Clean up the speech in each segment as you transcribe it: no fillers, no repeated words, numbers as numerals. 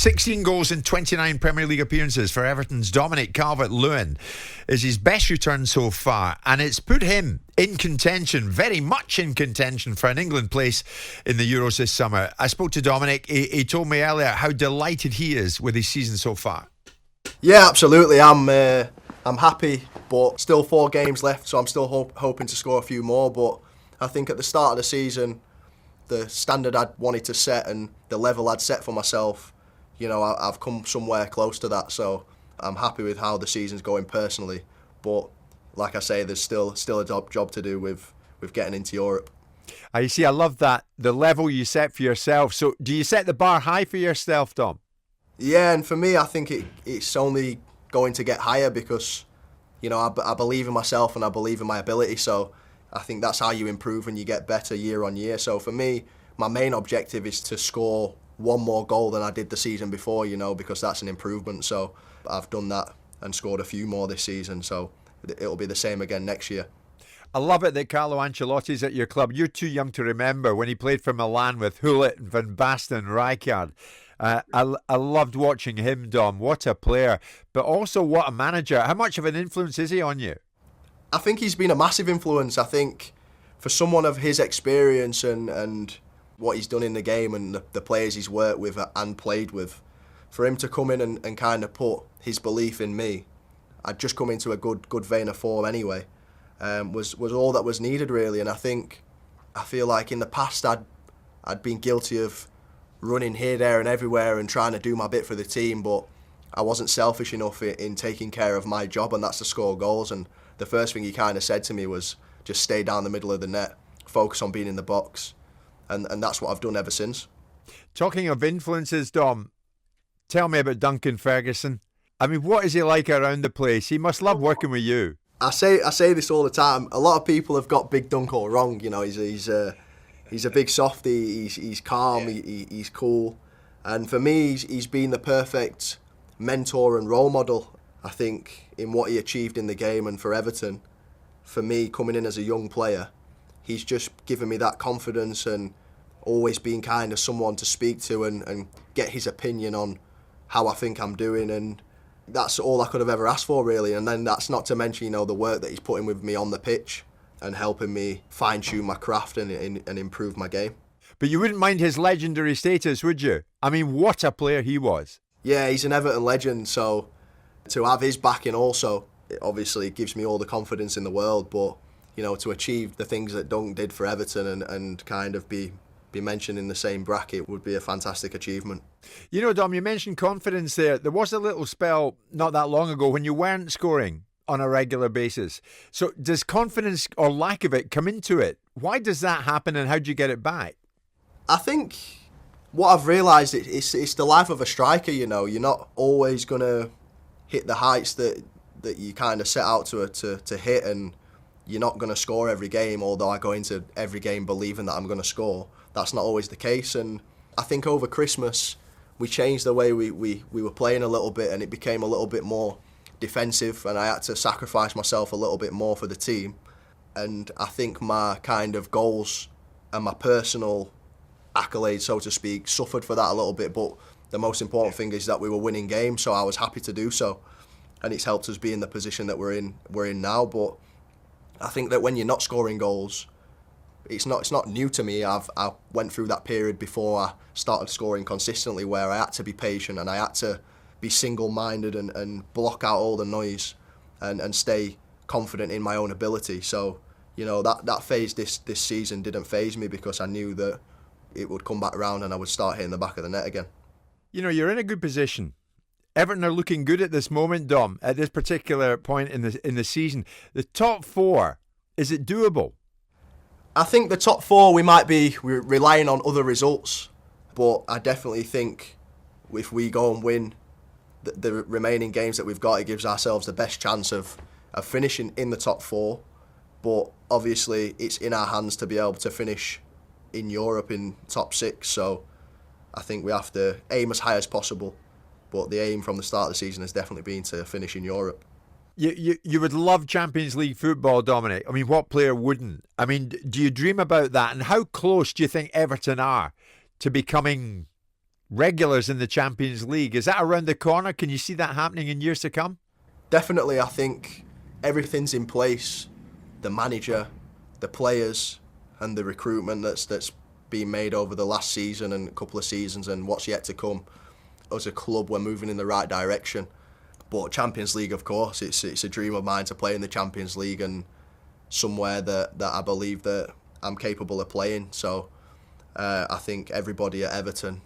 16 goals in 29 Premier League appearances for Everton's Dominic Calvert Lewin is his best return so far, and it's put him in contention, very much in contention, for an England place in the Euros this summer. I spoke to Dominic. He told me earlier how delighted he is with his season so far. Yeah, absolutely. I'm happy, but still 4 games left, so I'm still hoping to score a few more. But I think at the start of the season, the standard I'd wanted to set and the level I'd set for myself, you know, I've come somewhere close to that. So I'm happy with how the season's going personally. But like I say, there's still a job to do with getting into Europe. You see, I love that, the level you set for yourself. So do you set the bar high for yourself, Dom? Yeah, and for me, I think it's only going to get higher because, you know, I believe in myself and I believe in my ability. So I think that's how you improve and you get better year on year. So for me, my main objective is to score one more goal than I did the season before, you know, because that's an improvement. So I've done that and scored a few more this season. So it'll be the same again next year. I love it that Carlo Ancelotti's at your club. You're too young to remember when he played for Milan with Hullet, Van Basten, Rijkaard. I loved watching him, Dom. What a player, but also what a manager. How much of an influence is he on you? I think he's been a massive influence. I think for someone of his experience and what he's done in the game and the players he's worked with and played with, for him to come in and kind of put his belief in me, I'd just come into a good vein of form anyway, was all that was needed really. And I feel like in the past I'd been guilty of running here, there and everywhere and trying to do my bit for the team, but I wasn't selfish enough in taking care of my job, and that's to score goals. And the first thing he kind of said to me was just stay down the middle of the net, focus on being in the box, and that's what I've done ever since. Talking of influences, Dom, tell me about Duncan Ferguson. I mean, what is he like around the place? He must love working with you. I say this all the time. A lot of people have got Big Dunk all wrong. You know, he's a big softie. He's calm. Yeah. He's cool, and for me, he's been the perfect mentor and role model. I think in what he achieved in the game and for Everton, for me coming in as a young player, he's just given me that confidence and always been kind of someone to speak to and get his opinion on how I think I'm doing, and that's all I could have ever asked for really. And then that's not to mention, you know, the work that he's putting with me on the pitch and helping me fine-tune my craft and improve my game. But you wouldn't mind his legendary status, would you? I mean, what a player he was. Yeah, he's an Everton legend, so to have his backing also, it obviously gives me all the confidence in the world. But, you know, to achieve the things that Dunk did for Everton and kind of be mentioned in the same bracket would be a fantastic achievement. You know, Dom, you mentioned confidence there. There was a little spell not that long ago when you weren't scoring on a regular basis. So does confidence or lack of it come into it? Why does that happen and how do you get it back? I think what I've realised it's the life of a striker, you know. You're not always going to hit the heights that you kind of set out to hit, and you're not going to score every game, although I go into every game believing that I'm going to score. That's not always the case, and I think over Christmas we changed the way we were playing a little bit, and it became a little bit more defensive, and I had to sacrifice myself a little bit more for the team. And I think my kind of goals and my personal accolades, so to speak, suffered for that a little bit, but the most important thing is that we were winning games, so I was happy to do so, and it's helped us be in the position that we're in now. But I think that when you're not scoring goals, it's not new to me. I went through that period before I started scoring consistently where I had to be patient and I had to be single-minded and block out all the noise and stay confident in my own ability. So, you know, that phase this season didn't faze me because I knew that it would come back around and I would start hitting the back of the net again. You know, you're in a good position. Everton are looking good at this moment, Dom, at this particular point in the season. The top 4, is it doable? I think the top 4 we're relying on other results, but I definitely think if we go and win the remaining games that we've got, it gives ourselves the best chance of finishing in the top 4. But obviously it's in our hands to be able to finish in Europe in top 6, so I think we have to aim as high as possible, but the aim from the start of the season has definitely been to finish in Europe. You would love Champions League football, Dominic. I mean, what player wouldn't? I mean, do you dream about that? And how close do you think Everton are to becoming regulars in the Champions League. Is that around the corner? Can you see that happening in years to come? Definitely, I think everything's in place. The manager, the players, and the recruitment that's been made over the last season and a couple of seasons and what's yet to come. As a club, we're moving in the right direction. But Champions League, of course, it's a dream of mine to play in the Champions League and somewhere that I believe that I'm capable of playing. So I think everybody at Everton,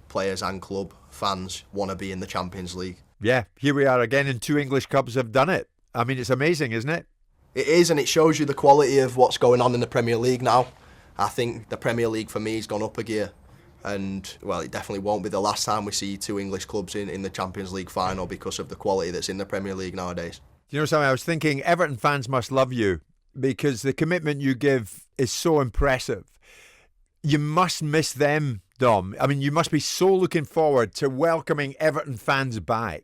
players and club, fans, want to be in the Champions League. Yeah, here we are again, and 2 English clubs have done it. I mean, it's amazing, isn't it? It is, and it shows you the quality of what's going on in the Premier League now. I think the Premier League for me has gone up a gear. And, well, it definitely won't be the last time we see 2 English clubs in the Champions League final because of the quality that's in the Premier League nowadays. You know something, I was thinking Everton fans must love you because the commitment you give is so impressive. You must miss them, Dom. I mean, you must be so looking forward to welcoming Everton fans back.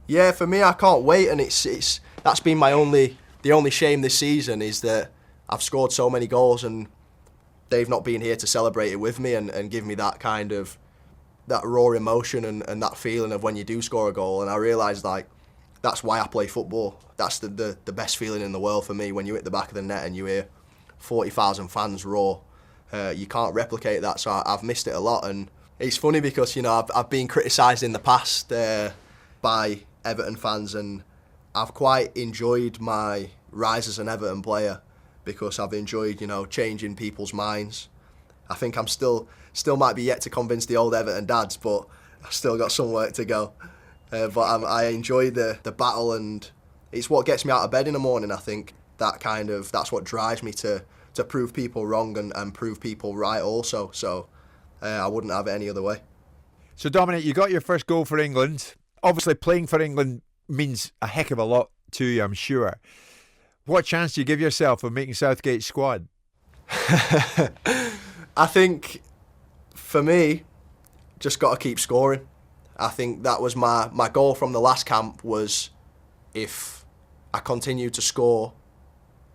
Yeah, for me, I can't wait, and it's that's been the only shame this season is that I've scored so many goals and they've not been here to celebrate it with me and give me that kind of that raw emotion and that feeling of when you do score a goal. And I realised that's why I play football. That's the best feeling in the world for me when you hit the back of the net and you hear 40,000 fans roar. You can't replicate that, so I've missed it a lot. And it's funny because I've been criticised in the past by Everton fans, and I've quite enjoyed my rise as an Everton player because I've enjoyed changing people's minds. I think I'm still might be yet to convince the old Everton dads, but I've still got some work to go. But I enjoy the battle, and it's what gets me out of bed in the morning. I think that's what drives me to prove people wrong and prove people right also. So I wouldn't have it any other way. So Dominic, you got your first goal for England. Obviously playing for England means a heck of a lot to you, I'm sure. What chance do you give yourself of making Southgate's squad? I think for me, just got to keep scoring. I think that was my goal from the last camp was if I continue to score,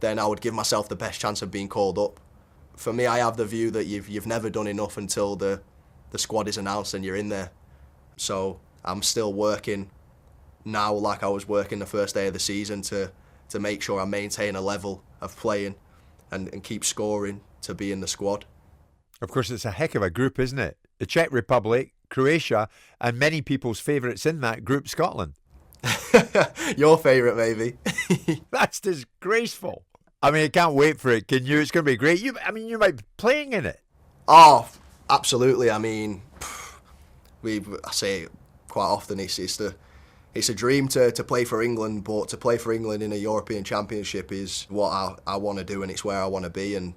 then I would give myself the best chance of being called up. For me, I have the view that you've never done enough until the squad is announced and you're in there. So I'm still working now like I was working the first day of the season to make sure I maintain a level of playing and keep scoring to be in the squad. Of course, it's a heck of a group, isn't it? The Czech Republic, Croatia, and many people's favourites in that group, Scotland. Your favourite, maybe. That's disgraceful. I mean, I can't wait for it. Can you? It's going to be great. You might be playing in it. Oh, absolutely. I mean, I say it quite often. It's a dream to play for England, but to play for England in a European Championship is what I want to do, and it's where I want to be. And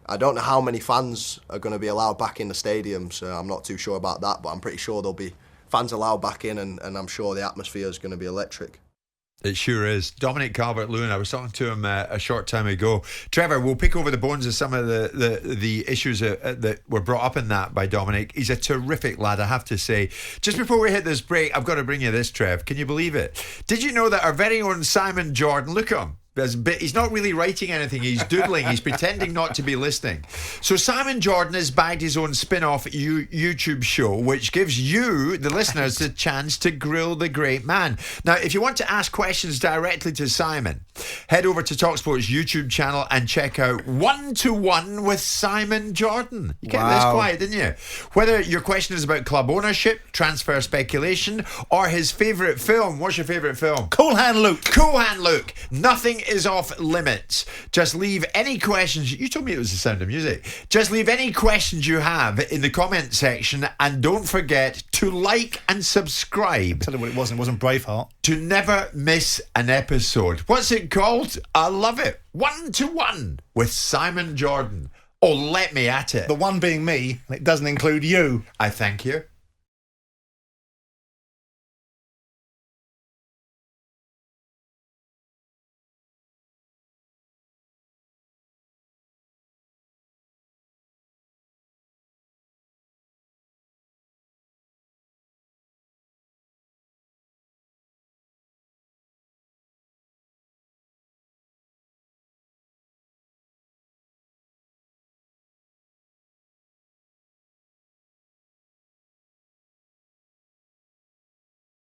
I don't know how many fans are going to be allowed back in the stadium, so I'm not too sure about that, but I'm pretty sure there'll be fans allowed back in, and I'm sure the atmosphere is going to be electric. It sure is. Dominic Calvert Lewin, I was talking to him a short time ago. Trevor, we'll pick over the bones of some of the issues that were brought up in that by Dominic. He's a terrific lad, I have to say. Just before we hit this break, I've got to bring you this, Trev. Can you believe it? Did you know that our very own Simon Jordan, look at him. He's not really writing anything, he's doodling, he's pretending not to be listening. So Simon Jordan has bagged his own spin-off YouTube show, which gives you, the listeners, the chance to grill the great man. Now, if you want to ask questions directly to Simon, head over to talkSPORT's YouTube channel and check out 1-to-1 with Simon Jordan. You kept this quiet, didn't you? Whether your question is about club ownership, transfer speculation, or his favourite film. What's your favourite film? Cool Hand Luke. Cool Hand Luke. Nothing is off limits. Just leave any questions. You told me it was the sound of music. Just leave any questions you have in the comment section, and don't forget to like and subscribe. Tell you what it wasn't. It wasn't Braveheart. To never miss an episode. What's it called? I love it. 1-to-1 with Simon Jordan. Oh, let me at it. The one being me, and it doesn't include you. I thank you.